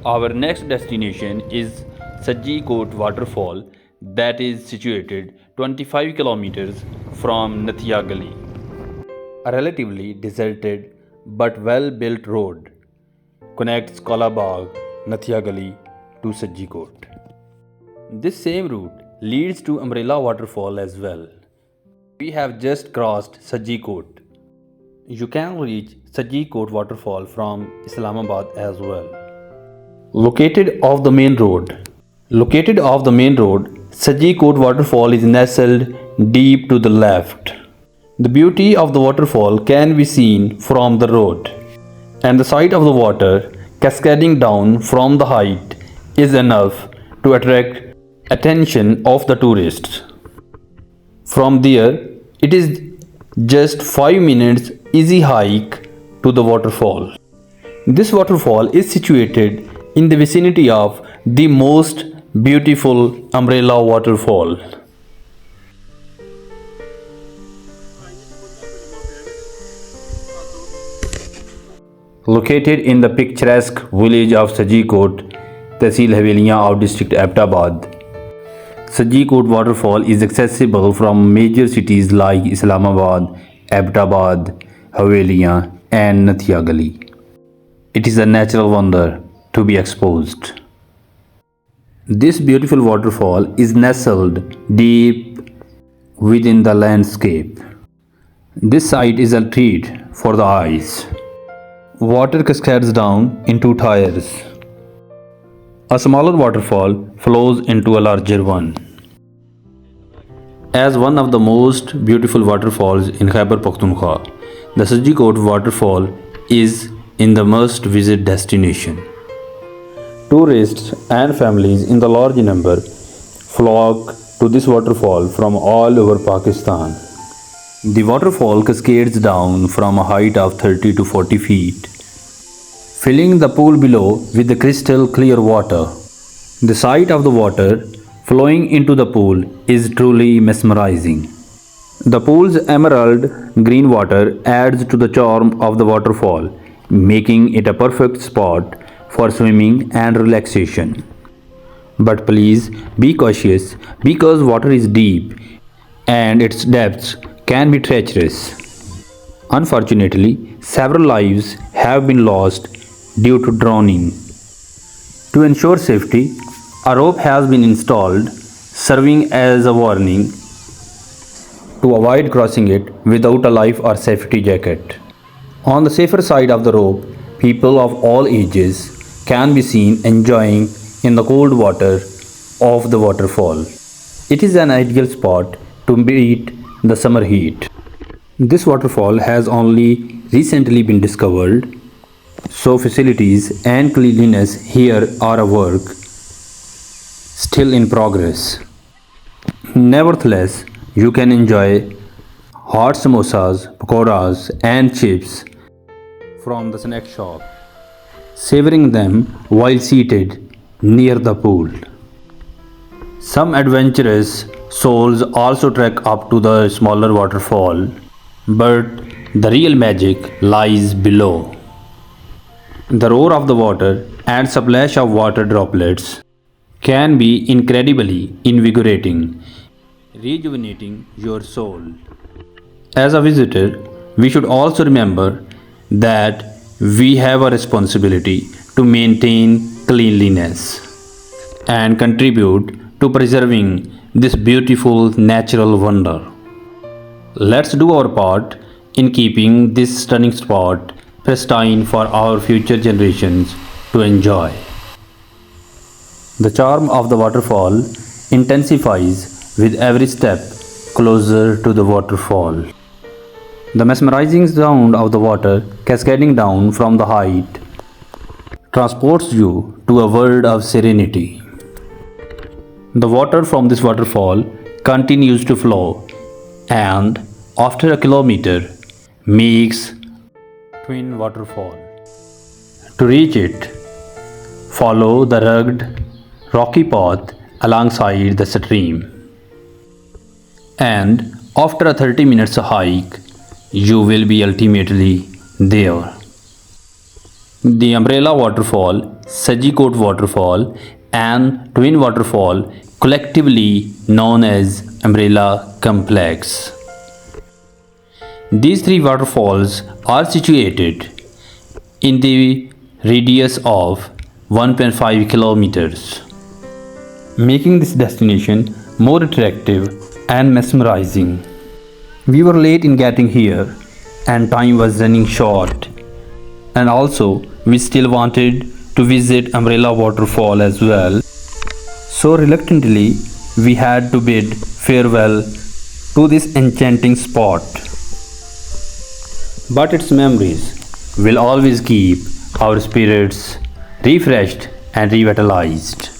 Our next destination is Sajikot Waterfall that is situated 25 kilometers from Nathiagali, a relatively deserted but well-built road connects Kalabag, Nathiagali to Sajikot. This same route leads to Umbrella Waterfall as well. We have just crossed Sajikot. You can reach Sajikot Waterfall from Islamabad as well. Located off the main road, Sajikot Waterfall is nestled deep to the left. The beauty of the waterfall can be seen from the road, and the sight of the water cascading down from the height is enough to attract attention of the tourists. From there, it is just 5 minutes easy hike to the waterfall. This waterfall is situated in the vicinity of the most beautiful Umbrella Waterfall. Located in the picturesque village of Sajikot, Tehsil Havelian of district Abotabad, Sajikot Waterfall is accessible from major cities like Islamabad, Abotabad, Havelian and Nathiagali. It is a natural wonder to be exposed. This beautiful waterfall is nestled deep within the landscape. This sight is a treat for the eyes. Water cascades down in two tiers. A smaller waterfall flows into a larger one. As one of the most beautiful waterfalls in Khyber Pakhtunkhwa, the Sajikot waterfall is in the must-visit destination. Tourists and families in the large number flock to this waterfall from all over Pakistan. The waterfall cascades down from a height of 30 to 40 feet, filling the pool below with the crystal clear water. The sight of the water flowing into the pool is truly mesmerizing. The pool's emerald green water adds to the charm of the waterfall, making it a perfect spot for swimming and relaxation. But please be cautious because water is deep and its depths can be treacherous. Unfortunately, several lives have been lost due to drowning. To ensure safety, a rope has been installed, serving as a warning to avoid crossing it without a life or safety jacket. On the safer side of the rope, people of all ages can be seen enjoying in the cold water of the waterfall. It is an ideal spot to beat the summer heat. This waterfall has only recently been discovered, so facilities and cleanliness here are a work still in progress. Nevertheless, you can enjoy hot samosas, pakoras and chips from the snack shop, savoring them while seated near the pool. Some adventurous souls also trek up to the smaller waterfall, but the real magic lies below. The roar of the water and splash of water droplets can be incredibly invigorating, rejuvenating your soul. As a visitor, we should also remember that we have a responsibility to maintain cleanliness and contribute to preserving this beautiful natural wonder. Let's do our part in keeping this stunning spot pristine for our future generations to enjoy. The charm of the waterfall intensifies with every step closer to the waterfall. The mesmerizing sound of the water cascading down from the height transports you to a world of serenity. The water from this waterfall continues to flow and, after a kilometer, makes twin waterfall. To reach it, follow the rugged, rocky path alongside the stream. And after a 30 minutes hike, you will be ultimately there. The Umbrella Waterfall, Sajikot Waterfall, and Twin Waterfall, collectively known as Umbrella Complex. These three waterfalls are situated in the radius of 1.5 kilometers, making this destination more attractive and mesmerizing. We were late in getting here and time was running short, and also we still wanted to visit Umbrella Waterfall as well, so reluctantly we had to bid farewell to this enchanting spot. But its memories will always keep our spirits refreshed and revitalized.